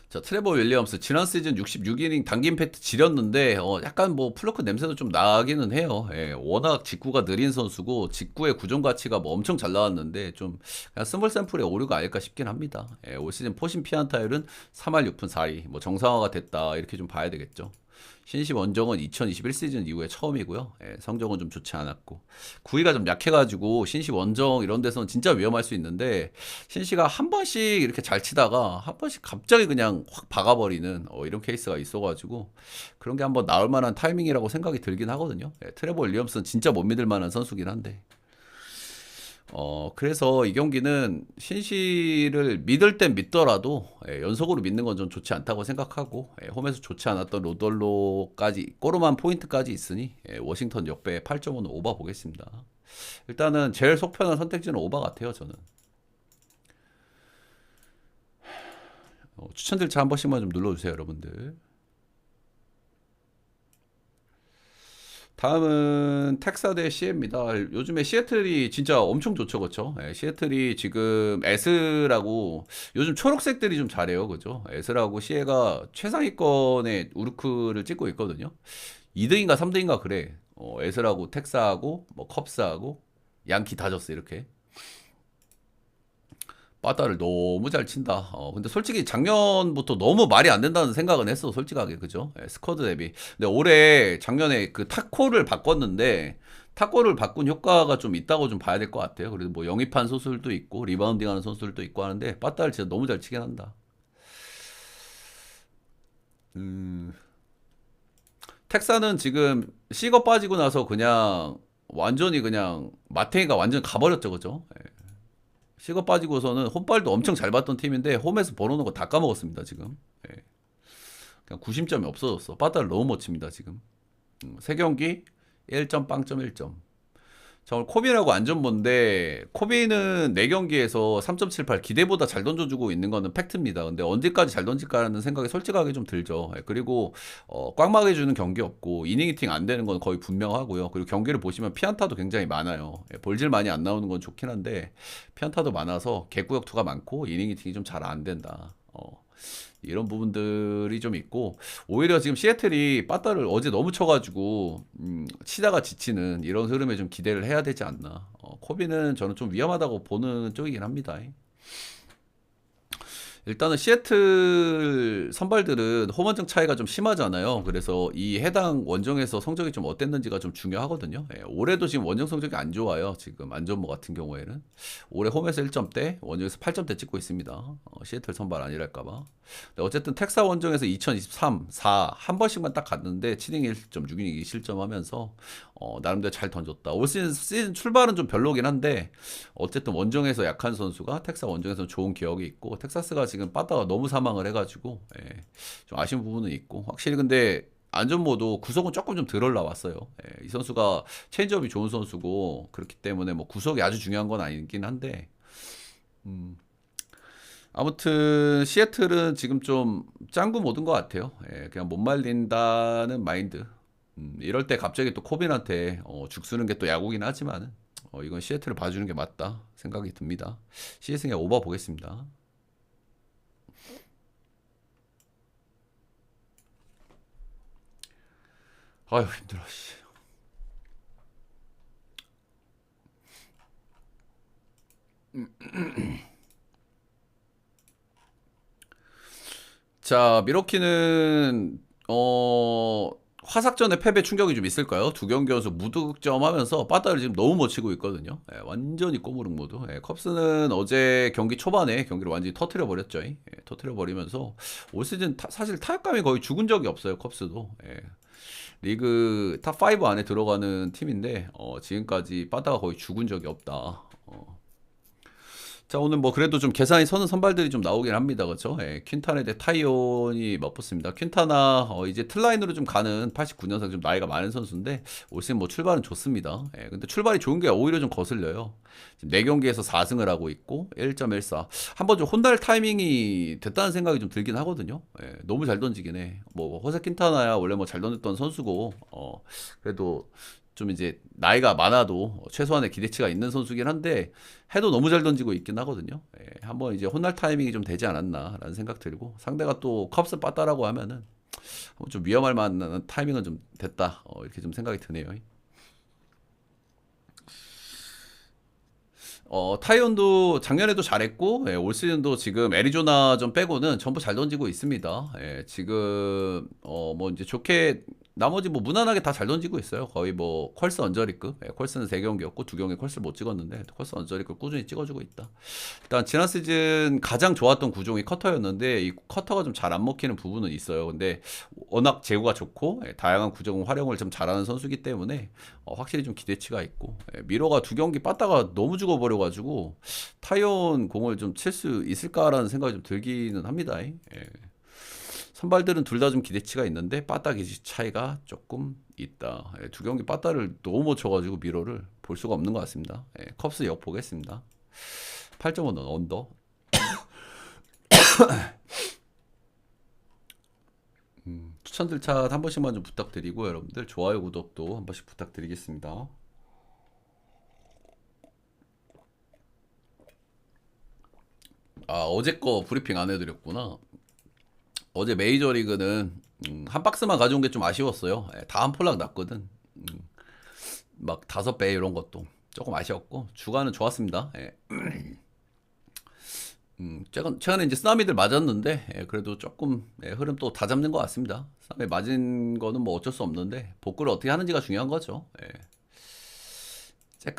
자, 트레버 윌리엄스 지난 시즌 66이닝 당긴 패트 지렸는데 약간 뭐 플러크 냄새도 좀 나기는 해요. 예, 워낙 직구가 느린 선수고 직구의 구종 가치가 뭐 엄청 잘 나왔는데 좀 그냥 스몰 샘플의 오류가 아닐까 싶긴 합니다. 예, 올 시즌 포신 피안 타율은 3할 6푼 4리 뭐 정상화가 됐다 이렇게 좀 봐야 되겠죠. 신시 원정은 2021 시즌 이후에 처음이고요. 예, 성적은 좀 좋지 않았고 구위가 좀 약해가지고 신시 원정 이런 데서는 진짜 위험할 수 있는데 신시가 한 번씩 이렇게 잘 치다가 한 번씩 갑자기 그냥 확 박아버리는 이런 케이스가 있어가지고 그런 게 한번 나올 만한 타이밍이라고 생각이 들긴 하거든요. 예, 트레버 윌리엄스는 진짜 못 믿을 만한 선수긴 한데 그래서 이 경기는 신시를 믿을 땐 믿더라도 연속으로 믿는 건 좀 좋지 않다고 생각하고 홈에서 좋지 않았던 로덜로까지 꼬르만 포인트까지 있으니 워싱턴 역배 8.5는 오버 보겠습니다. 일단은 제일 속 편한 선택지는 오버 같아요, 저는. 추천 절차 한 번씩만 좀 눌러주세요, 여러분들. 다음은 텍사 대 시애입니다. 요즘에 시애틀이 진짜 엄청 좋죠, 그쵸? 시애틀이 지금 에스라고 요즘 초록색들이 좀 잘해요, 그죠? 에스라고 시애가 최상위권의 우르크를 찍고 있거든요. 2등인가 3등인가 그래. 에스라고 텍사하고 뭐 컵스하고 양키 다저스 이렇게. 빠따를 너무 잘 친다. 근데 솔직히 작년부터 너무 말이 안 된다는 생각은 했어, 솔직하게. 그죠? 스쿼드 대비. 근데 올해 작년에 그 타코를 바꿨는데, 타코를 바꾼 효과가 좀 있다고 좀 봐야 될 것 같아요. 그래도 뭐 영입한 선수들도 있고, 리바운딩 하는 선수들도 있고 하는데, 빠따를 진짜 너무 잘 치긴 한다. 음, 텍사는 지금 C가 빠지고 나서 그냥 완전히 그냥 마테이가 완전 가버렸죠, 그죠? C가 빠지고서는 홈발도 엄청 잘 봤던 팀인데 홈에서 벌어놓은 거 다 까먹었습니다 지금. 예. 그냥 구심점이 없어졌어. 빠따를 너무 못 칩니다 지금. 3경기 1점 빵점 1점. 자, 오늘 코비라고 안전본데 코비는 4경기에서 3.78 기대보다 잘 던져주고 있는 거는 팩트입니다. 근데 언제까지 잘 던질까라는 생각이 솔직하게 좀 들죠. 그리고 꽉 막아주는 경기 없고 이닝 히팅 안 되는 건 거의 분명하고요. 그리고 경기를 보시면 피안타도 굉장히 많아요. 볼질 많이 안 나오는 건 좋긴 한데 피안타도 많아서 개구역 투가 많고 이닝 히팅이 좀 잘 안 된다. 이런 부분들이 좀 있고 오히려 지금 시애틀이 빠따를 어제 너무 쳐가지고 치다가 지치는 이런 흐름에 좀 기대를 해야 되지 않나. 코비는 저는 좀 위험하다고 보는 쪽이긴 합니다. 일단은 시애틀 선발들은 홈원정 차이가 좀 심하잖아요. 그래서 이 해당 원정에서 성적이 좀 어땠는지가 좀 중요하거든요. 올해도 지금 원정 성적이 안 좋아요. 지금 안전모 같은 경우에는 올해 홈에서 1점대, 원정에서 8점대 찍고 있습니다. 시애틀 선발 아니랄까봐. 어쨌든 텍사 원정에서 2023, 4 한 번씩만 딱 갔는데 7이닝 1점, 6이닝 2실점하면서 나름대로 잘 던졌다. 올 시즌 출발은 좀 별로긴 한데 어쨌든 원정에서 약한 선수가 텍사 원정에서 좋은 기억이 있고 텍사스가 지금 빠따가 너무 사망을 해가지고 좀 아쉬운 부분은 있고 확실히 근데 안전모도 구속은 조금 좀 덜 올라왔어요. 이 선수가 체인지업이 좋은 선수고 그렇기 때문에 뭐 구속이 아주 중요한 건 아니긴 한데 아무튼 시애틀은 지금 좀 짱구 모드인 것 같아요. 그냥 못 말린다는 마인드. 이럴 때 갑자기 또 코빈한테 죽 쓰는 게 또 야구긴 하지만 이건 시애틀을 봐주는 게 맞다 생각이 듭니다. 시애틀의 오버 보겠습니다. 아유 힘들어. 씨. 자 미러키는 화삭전의 패배 충격이 좀 있을까요? 두 경기 연속 무득점하면서 빠따를 지금 너무 못 치고 있거든요. 완전히 꼬무룩 모드. 컵스는 어제 경기 초반에 경기를 완전히 터트려 버렸죠. 터트려 버리면서 올 시즌 사실 타격감이 거의 죽은 적이 없어요. 컵스도. 리그 탑5 안에 들어가는 팀인데 지금까지 빠따가 거의 죽은 적이 없다. 자, 오늘 뭐 그래도 좀 계산이 서는 선발들이 좀 나오긴 합니다. 그렇죠? 예, 퀸타나 대 타이온이 맞붙습니다. 퀸타나 이제 틀라인으로 좀 가는 89년생 좀 나이가 많은 선수인데 올 시즌 뭐 출발은 좋습니다. 예, 근데 출발이 좋은 게 오히려 좀 거슬려요. 지금 4경기에서 4승을 하고 있고 1.14. 한번 좀 혼날 타이밍이 됐다는 생각이 좀 들긴 하거든요. 예, 너무 잘 던지긴 해. 뭐 호세 퀸타나야 원래 뭐 잘 던졌던 선수고 그래도 좀 이제 나이가 많아도 최소한의 기대치가 있는 선수긴 한데 해도 너무 잘 던지고 있긴 하거든요. 예, 한번 이제 혼날 타이밍이 좀 되지 않았나라는 생각 들고 상대가 또 컵스 빠따라고 하면은 좀 위험할 만한 타이밍은 좀 됐다. 이렇게 좀 생각이 드네요. 타이온도 작년에도 잘했고, 예, 올 시즌도 지금 애리조나 좀 빼고는 전부 잘 던지고 있습니다. 예, 지금, 뭐 이제 좋게, 나머지 뭐 무난하게 다 잘 던지고 있어요. 거의 뭐 퀄스 언저리급. 예, 퀄스는 3경기였고 2경기 퀄스 못 찍었는데 퀄스 언저리급 꾸준히 찍어주고 있다. 일단 지난 시즌 가장 좋았던 구종이 커터였는데 이 커터가 좀 잘 안 먹히는 부분은 있어요. 근데 워낙 제구가 좋고 예, 다양한 구종 활용을 좀 잘하는 선수기 때문에 확실히 좀 기대치가 있고 예, 미러가 2경기 빠따가 너무 죽어버려가지고 타이온 공을 좀 칠 수 있을까라는 생각이 좀 들기는 합니다. 예. 선발들은 둘 다 좀 기대치가 있는데 빠따 기지 차이가 조금 있다. 예, 2경기 빠따를 너무 못 쳐가지고 미러를 볼 수가 없는 것 같습니다. 예, 컵스 역 보겠습니다. 8.5 언더. 추천들 차 한 번씩만 좀 부탁드리고 여러분들 좋아요 구독도 한 번씩 부탁드리겠습니다. 아, 어제 거 브리핑 안 해드렸구나. 어제 메이저리그는 한 박스만 가져온 게 좀 아쉬웠어요. 예, 다 한 폴락 났거든. 막 5배 이런 것도 조금 아쉬웠고 주가는 좋았습니다. 예. 최근에 이제 쓰나미들 맞았는데 예, 그래도 조금 예, 흐름 또 다 잡는 것 같습니다. 쓰나미 맞은 거는 뭐 어쩔 수 없는데 복구를 어떻게 하는지가 중요한 거죠. 예.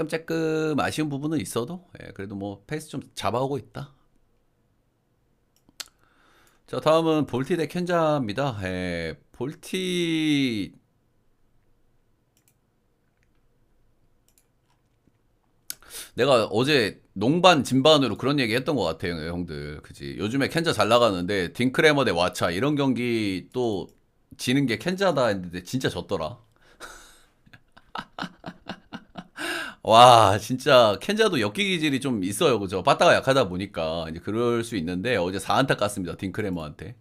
조금 아쉬운 부분은 있어도 예, 그래도 뭐 페이스 좀 잡아오고 있다. 자, 다음은 볼티 대 켄자입니다. 예, 볼티 내가 어제 농반 진반으로 그런 얘기 했던 것 같아요, 형들. 그지? 요즘에 켄자 잘 나가는데 딩크레머 대 와차 이런 경기 또 지는 게 켄자다 했는데 진짜 졌더라. 와, 진짜 켄자도 엮기 기질이 좀 있어요, 그죠? 빠따가 약하다 보니까 이제 그럴 수 있는데 어제 4안타 깠습니다, 딩크레머한테.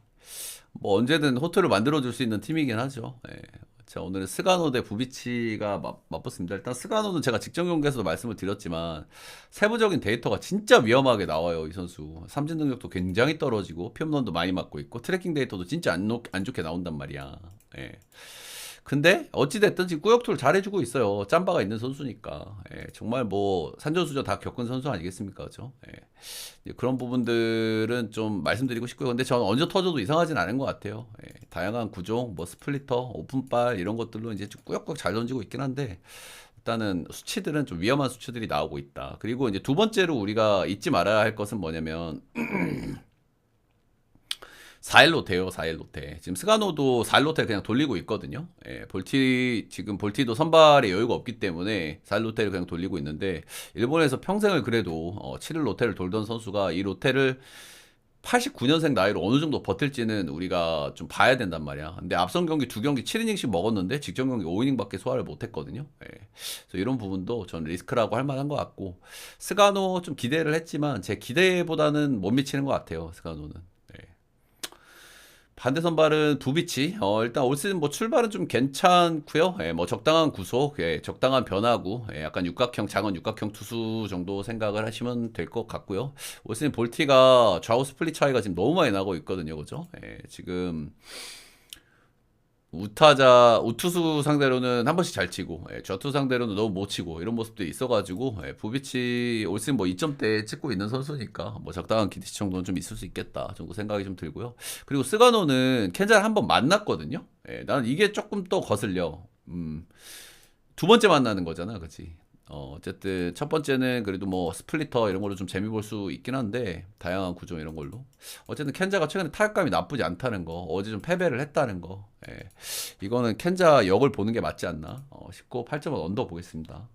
뭐 언제든 호투를 만들어줄 수 있는 팀이긴 하죠. 예. 자, 오늘은 스가노 대 부비치가 맞붙습니다. 일단 스가노는 제가 직전 경기에서도 말씀을 드렸지만 세부적인 데이터가 진짜 위험하게 나와요, 이 선수. 삼진 능력도 굉장히 떨어지고 피홈런도 많이 맞고 있고 트래킹 데이터도 진짜 안 좋게 나온단 말이야. 예. 근데 어찌됐든 지금 꾸역투를 잘해주고 있어요. 짬바가 있는 선수니까. 예, 정말 뭐 산전수전 다 겪은 선수 아니겠습니까? 그죠? 예. 이제 그런 부분들은 좀 말씀드리고 싶고요. 근데 저는 언제 터져도 이상하진 않은 것 같아요. 예, 다양한 구종, 뭐 스플리터, 오픈발 이런 것들로 이제 좀 꾸역꾸역 잘 던지고 있긴 한데 일단은 수치들은 좀 위험한 수치들이 나오고 있다. 그리고 이제 두 번째로 우리가 잊지 말아야 할 것은 뭐냐면 4일 로테요, 4일 로테. 지금 스가노도 4일 로테 그냥 돌리고 있거든요. 예, 지금 볼티도 선발에 여유가 없기 때문에 4일 로테를 그냥 돌리고 있는데, 일본에서 평생을 그래도 7일 로테를 돌던 선수가 이 로테를 89년생 나이로 어느 정도 버틸지는 우리가 좀 봐야 된단 말이야. 근데 앞선 경기 2경기 7이닝씩 먹었는데 직전 경기 5이닝밖에 소화를 못 했거든요. 예. 그래서 이런 부분도 전 리스크라고 할 만한 것 같고, 스가노 좀 기대를 했지만 제 기대보다는 못 미치는 것 같아요, 스가노는. 예. 반대 선발은 두비치. 일단 올 시즌 뭐 출발은 좀 괜찮고요. 예, 뭐 적당한 구속, 예, 적당한 변화구, 예, 약간 작은 육각형 투수 정도 생각을 하시면 될 것 같고요. 올 시즌 볼티가 좌우 스플릿 차이가 지금 너무 많이 나고 있거든요, 그죠? 예, 지금 우투수 상대로는 한 번씩 잘 치고, 예, 좌투 상대로는 너무 못 치고, 이런 모습도 있어가지고, 예, 부비치 올 시즌 뭐 2점대 찍고 있는 선수니까, 뭐 적당한 기대치 정도는 좀 있을 수 있겠다, 정도 생각이 좀 들고요. 그리고 스가노는 켄자를 한 번 만났거든요. 예, 나는 이게 조금 또 거슬려. 두 번째 만나는 거잖아, 그치? 어쨌든 첫 번째는 그래도 뭐 스플리터 이런 걸로 좀 재미 볼 수 있긴 한데 다양한 구조 이런 걸로 어쨌든 켄자가 최근에 타격감이 나쁘지 않다는 거 어제 좀 패배를 했다는 거 예. 이거는 켄자 역을 보는 게 맞지 않나 싶고 8.5 언더 보겠습니다.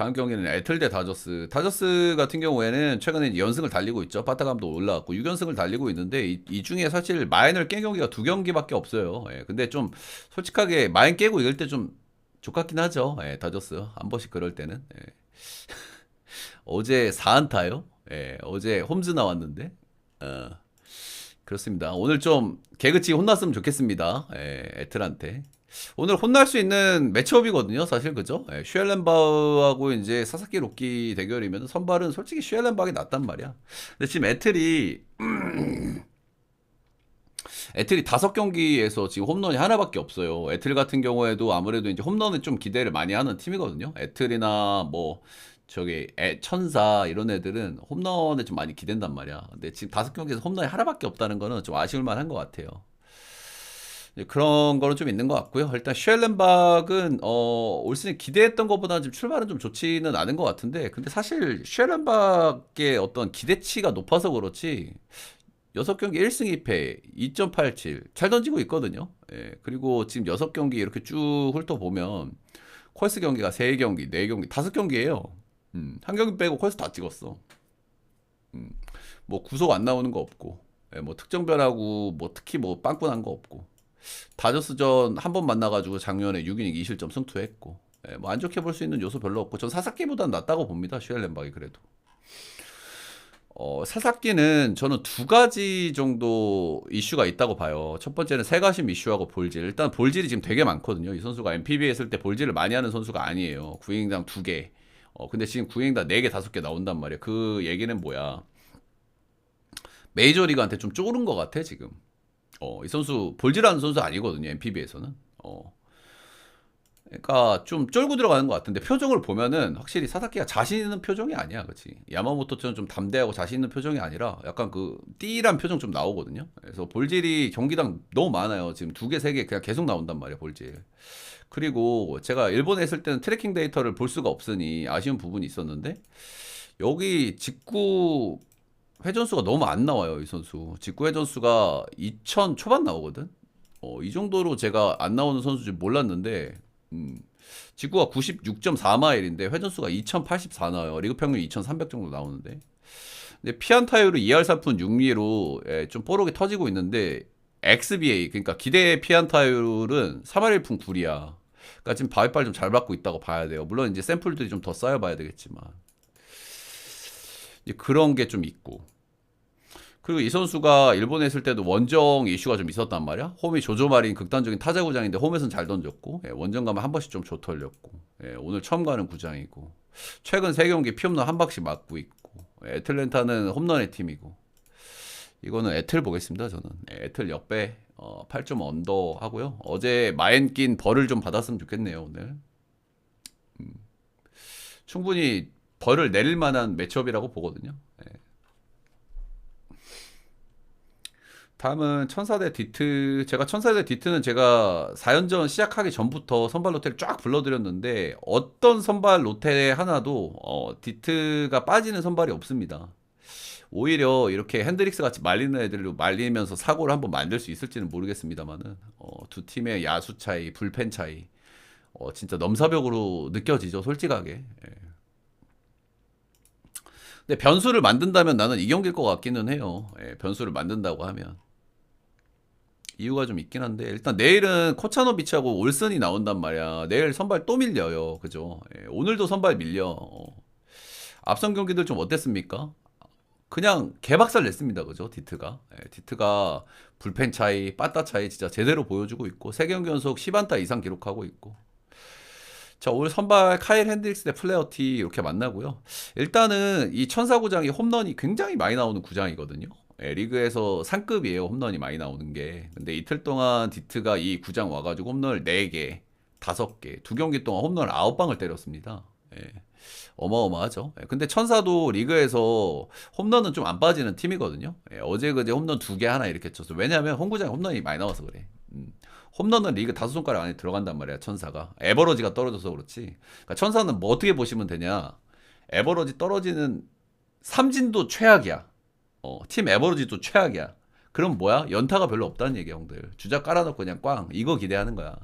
다음 경기는 애틀 대 다저스. 다저스 같은 경우에는 최근에 이제 연승을 달리고 있죠. 빠따감도 올라왔고 6연승을 달리고 있는데 이 중에 사실 마인을 깬 경기가 2경기밖에 없어요. 예, 근데 좀 솔직하게 마인 깨고 이럴 때 좀 족같긴 하죠. 예, 다저스 한 번씩 그럴 때는. 예. 어제 4안타요. 예, 어제 홈즈 나왔는데. 어, 그렇습니다. 오늘 좀 개그치 혼났으면 좋겠습니다. 예, 애틀한테. 오늘 혼날 수 있는 매치업이거든요, 사실 그죠? 예, 슈엘렌바하고 이제 사사키 로키 대결이면 선발은 솔직히 슈엘렌바가 낫단 말이야. 근데 지금 애틀이 5경기에서 지금 홈런이 하나밖에 없어요. 애틀 같은 경우에도 아무래도 이제 홈런은 좀 기대를 많이 하는 팀이거든요. 애틀이나 뭐 저기 천사 이런 애들은 홈런에 좀 많이 기댄단 말이야. 근데 지금 5경기에서 홈런이 하나밖에 없다는 거는 좀 아쉬울 만한 것 같아요. 그런 거는 좀 있는 것 같고요. 일단 슈엘렌박은 올 시즌 기대했던 것보다는 좀 출발은 좀 좋지는 않은 것 같은데, 근데 사실 슈엘렌박의 어떤 기대치가 높아서 그렇지 6경기 1승 2패 2.87 잘 던지고 있거든요. 예, 그리고 지금 6경기 이렇게 쭉 훑어보면 콜스 경기가 3경기, 4경기, 5경기예요. 한 경기 빼고 콜스 다 찍었어. 뭐 구속 안 나오는 거 없고, 예, 뭐 특정 변하고 뭐 특히 뭐 빵꾸 난 거 없고. 다저스전 한 번 만나가지고 작년에 6이닝 2실점 승투했고, 예, 뭐 안 좋게 볼 수 있는 요소 별로 없고, 전 사사키보단 낫다고 봅니다. 슈엘렌박이 그래도. 사사키는 저는 2가지 정도 이슈가 있다고 봐요. 첫 번째는 세가심 이슈하고 볼질. 일단 볼질이 지금 되게 많거든요. 이 선수가 NPB 했을 때 볼질을 많이 하는 선수가 아니에요. 9이닝당 2개. 근데 지금 9이닝당 4개, 5개 나온단 말이에요. 그 얘기는 뭐야? 메이저리그한테 좀 쫄은 것 같아, 지금. 이 선수 볼질하는 선수 아니거든요. NPB에서는. 그러니까 좀 쫄고 들어가는 것 같은데 표정을 보면은 확실히 사사키가 자신 있는 표정이 아니야, 그렇지? 야마모토처럼 좀 담대하고 자신 있는 표정이 아니라 약간 그 띠란 표정 좀 나오거든요. 그래서 볼질이 경기당 너무 많아요. 지금 2개, 3개 그냥 계속 나온단 말이야, 볼질. 그리고 제가 일본에 있을 때는 트래킹 데이터를 볼 수가 없으니 아쉬운 부분이 있었는데 여기 직구 회전수가 너무 안 나와요, 이 선수. 직구 회전수가 2000 초반 나오거든. 이 정도로 제가 안 나오는 선수인지 몰랐는데 직구가 96.4마일인데 회전수가 2084 나와요. 리그 평균 2300 정도 나오는데. 근데 피안타율은 2할 3푼 6리로 좀 뽀록이 터지고 있는데 XBA 그러니까 기대 피안타율은 3할 1푼 9리야. 그러니까 지금 바위빨 좀 잘 받고 있다고 봐야 돼요. 물론 이제 샘플들이 좀 더 쌓여봐야 되겠지만 이제 그런 게 좀 있고. 그리고 이 선수가 일본에 있을 때도 원정 이슈가 좀 있었단 말이야. 홈이 조조마린 극단적인 타자 구장인데 홈에서는 잘 던졌고, 원정 가면 한 번씩 좀 조털렸고, 오늘 처음 가는 구장이고, 최근 3경기 피홈런 한 방씩 맞고 있고, 애틀랜타는 홈런의 팀이고, 이거는 애틀 보겠습니다. 저는 애틀 역배 8점 언더 하고요. 어제 마엔 낀 벌을 좀 받았으면 좋겠네요. 오늘 충분히 벌을 내릴 만한 매치업이라고 보거든요. 다음은 천사대 디트. 제가 천사대 디트는 제가 4연전 시작하기 전부터 선발 로테를 쫙 불러드렸는데 어떤 선발 로테 하나도 디트가 빠지는 선발이 없습니다. 오히려 이렇게 핸드릭스 같이 말리는 애들로 말리면서 사고를 한번 만들 수 있을지는 모르겠습니다만은 두 팀의 야수 차이, 불펜 차이 진짜 넘사벽으로 느껴지죠, 솔직하게. 예. 근데 변수를 만든다면 나는 이경기일 것 같기는 해요. 예, 변수를 만든다고 하면. 이유가 좀 있긴 한데 일단 내일은 코차노비치하고 올슨이 나온단 말이야. 내일 선발 또 밀려요. 그죠? 예, 오늘도 선발 밀려. 앞선 경기들 좀 어땠습니까? 그냥 개박살 냈습니다. 그죠? 디트가. 디트가 불펜 차이, 빠따 차이 진짜 제대로 보여주고 있고 3경기 연속 10안타 이상 기록하고 있고. 자, 오늘 선발 카일 핸드릭스 대 플레어티 이렇게 만나고요. 일단은 이 천사구장이 홈런이 굉장히 많이 나오는 구장이거든요. 리그에서 상급이에요. 홈런이 많이 나오는 게. 근데 이틀 동안 디트가 이 구장 와가지고 홈런을 4개, 5개, 2경기 동안 홈런을 9방을 때렸습니다. 어마어마하죠. 근데 천사도 리그에서 홈런은 좀 안 빠지는 팀이거든요. 어제 그제 홈런 2개 하나 이렇게 쳤어. 왜냐하면 홈구장에 홈런이 많이 나와서 그래. 홈런은 리그 5손가락 안에 들어간단 말이야, 천사가. 에버러지가 떨어져서 그렇지. 그러니까 천사는 뭐 어떻게 보시면 되냐. 에버러지 떨어지는 삼진도 최악이야. 팀 에버러지도 최악이야. 그럼 뭐야? 연타가 별로 없다는 얘기야, 형들. 주자 깔아놓고 그냥 꽝. 이거 기대하는 거야.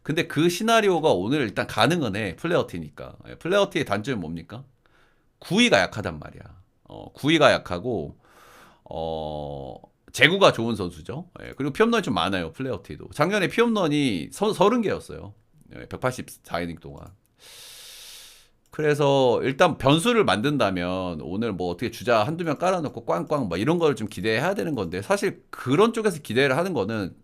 근데 그 시나리오가 오늘 일단 가능은 해. 플레어티니까. 플레어티의 단점이 뭡니까? 구위가 약하단 말이야. 구위가 약하고 어, 제구가 좋은 선수죠. 그리고 피홈런이 좀 많아요. 플레어티도. 작년에 피홈런이 30개였어요. 184이닝 동안. 그래서 일단 변수를 만든다면 오늘 뭐 어떻게 주자 한두 명 깔아놓고 꽝꽝 뭐 이런 걸 좀 기대해야 되는 건데 사실 그런 쪽에서 기대를 하는 거는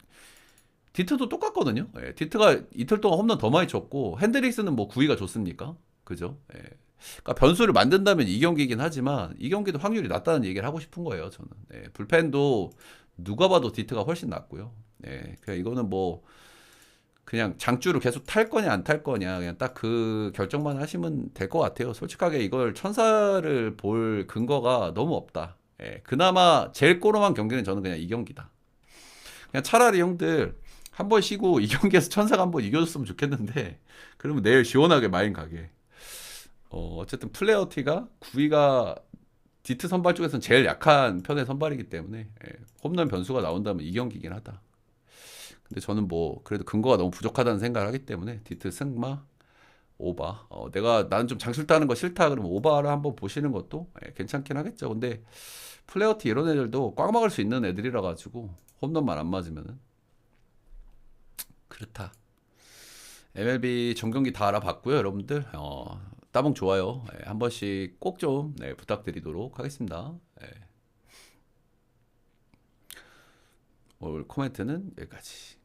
디트도 똑같거든요. 디트가 이틀 동안 홈런 더 많이 쳤고 핸드릭스는 뭐 구위가 좋습니까? 그죠? 그러니까 변수를 만든다면 이 경기이긴 하지만 이 경기도 확률이 낮다는 얘기를 하고 싶은 거예요. 저는 불펜도 누가 봐도 디트가 훨씬 낫고요. 그냥 이거는 뭐 그냥 장주를 계속 탈 거냐 안 탈 거냐 그냥 딱 그 결정만 하시면 될 것 같아요. 솔직하게 이걸 천사를 볼 근거가 너무 없다. 그나마 제일 꼬름한 경기는 저는 그냥 이 경기다. 그냥 차라리 형들 한 번 쉬고 이 경기에서 천사가 한 번 이겨줬으면 좋겠는데 그러면 내일 시원하게 마인 가게. 어쨌든 플레어티가 구위가 디트 선발 쪽에서는 제일 약한 편의 선발이기 때문에 홈런 변수가 나온다면 이 경기긴 하다. 근데 저는 뭐 그래도 근거가 너무 부족하다는 생각을 하기 때문에 디트 승마 오바. 나는 좀 장출 따는 거 싫다 그러면 오바를 한번 보시는 것도 괜찮긴 하겠죠. 근데 플레어티 이런 애들도 꽉 막을 수 있는 애들이라 가지고 홈런만 안 맞으면은 그렇다. MLB 전 경기 다 알아봤고요, 여러분들. 따봉 좋아요. 한 번씩 꼭 좀 부탁드리도록 하겠습니다. 오늘 코멘트는 여기까지.